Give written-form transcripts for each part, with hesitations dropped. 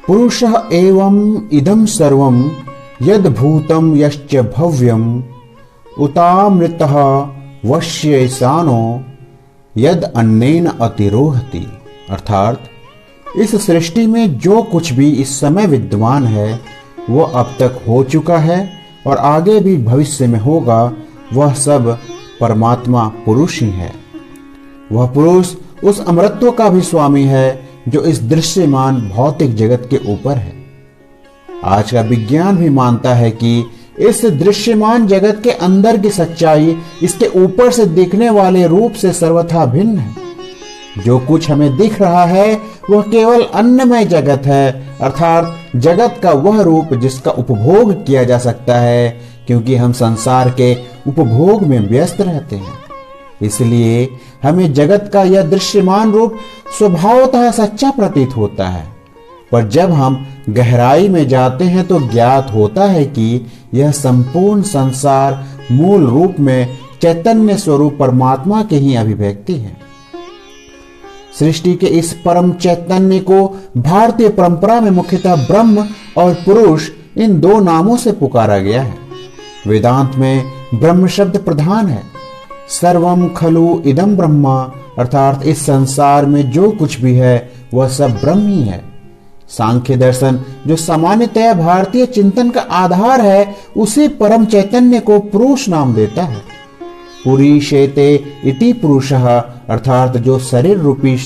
पुरुषः एवं इदं सर्वं यद् भूतं यश्च भव्यं उतामृतः वश्यैसानो यद अन्नेन अतिरोहति। अर्थात इस सृष्टि में जो कुछ भी इस समय विद्यमान है वह अब तक हो चुका है और आगे भी भविष्य में होगा, वह सब परमात्मा पुरुष ही है। वह पुरुष उस अमरत्व का भी स्वामी है जो इस दृश्यमान भौतिक जगत के ऊपर है। आज का विज्ञान भी मानता है कि इस दृश्यमान जगत के अंदर की सच्चाई इसके ऊपर से दिखने वाले रूप से सर्वथा भिन्न है। जो कुछ हमें दिख रहा है वह केवल अन्नमय जगत है, अर्थात जगत का वह रूप जिसका उपभोग किया जा सकता है, क्योंकि हम संसार के उपभोग में व्यस्त रहते हैं। इसलिए हमें जगत का यह दृश्यमान रूप स्वभावतः सच्चा प्रतीत होता है, पर जब हम गहराई में जाते हैं तो ज्ञात होता है कि यह संपूर्ण संसार मूल रूप में चैतन्य स्वरूप परमात्मा के ही अभिव्यक्ति है। सृष्टि के इस परम चैतन्य को भारतीय परंपरा में मुख्यतः ब्रह्म और पुरुष इन दो नामों से पुकारा गया है। वेदांत में ब्रह्म शब्द प्रधान है। सर्वम खलु इदम ब्रह्मा, अर्थात इस संसार में जो कुछ भी है वह सब ब्रह्म ही है। सांख्य दर्शन जो सामान्यतया भारतीय चिंतन का आधार है, उसी परम चैतन्य को पुरुष नाम देता है। पुरीशेते इति पुरुषः, अर्थात जो शरीर रूपी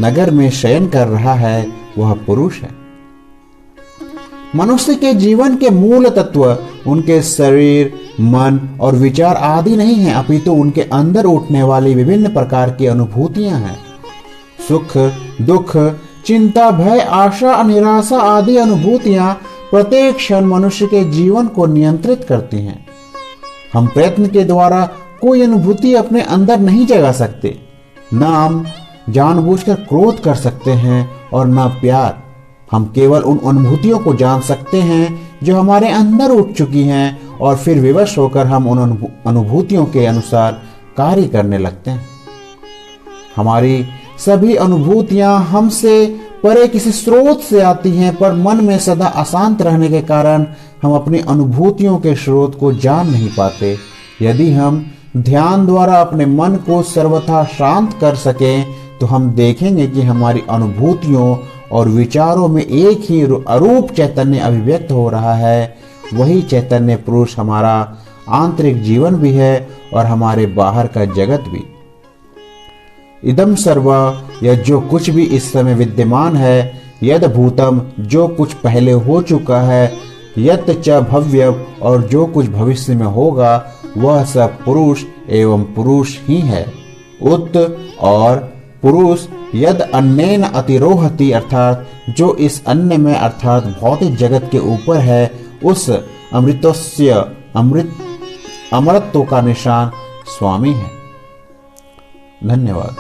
नगर में शयन कर रहा है वह पुरुष है। मनुष्य के जीवन के मूल तत्व उनके शरीर, मन और विचार आदि नहीं है, अपितु उनके अंदर उठने वाली विभिन्न प्रकार की अनुभूतियां हैं। सुख, दुख, चिंता, भय, आशा, निराशा आदि अनुभूतियां प्रत्येक क्षण मनुष्य के जीवन को नियंत्रित करती हैं। हम प्रयत्न के द्वारा कोई अनुभूति अपने अंदर नहीं जगा सकते। न हम जानबूझकर क्रोध कर सकते हैं और न प्यार। हम केवल उन अनुभूतियों को जान सकते हैं जो हमारे अंदर उठ चुकी हैं और फिर विवश होकर हम उन अनुभूतियों के अनुसार कार्य करने लगते हैं। हमारी सभी अनुभूतियां हमसे परे किसी स्रोत से आती हैं, पर मन में सदा अशांत रहने के कारण हम अपनी अनुभूतियों के स्रोत को जान नहीं पाते। यदि हम ध्यान द्वारा अपने मन को सर्वथा शांत कर सकें तो हम देखेंगे कि हमारी अनुभूतियों और विचारों में एक ही अरूप चैतन्य अभिव्यक्त हो रहा है। वही चैतन्य पुरुष हमारा आंतरिक जीवन भी है और हमारे बाहर का जगत भी। इदम सर्व, यह जो कुछ भी इस समय विद्यमान है, यद भूतम, जो कुछ पहले हो चुका है, यत च भव्य, और जो कुछ भविष्य में होगा, वह सब पुरुष एवं पुरुष ही है। उत, और पुरुष यद अन्नेन अतिरोहति, अर्थात जो इस अन्य में अर्थात भौतिक जगत के ऊपर है, उस अमृतस्य अमृतत्व का निशान स्वामी है। धन्यवाद।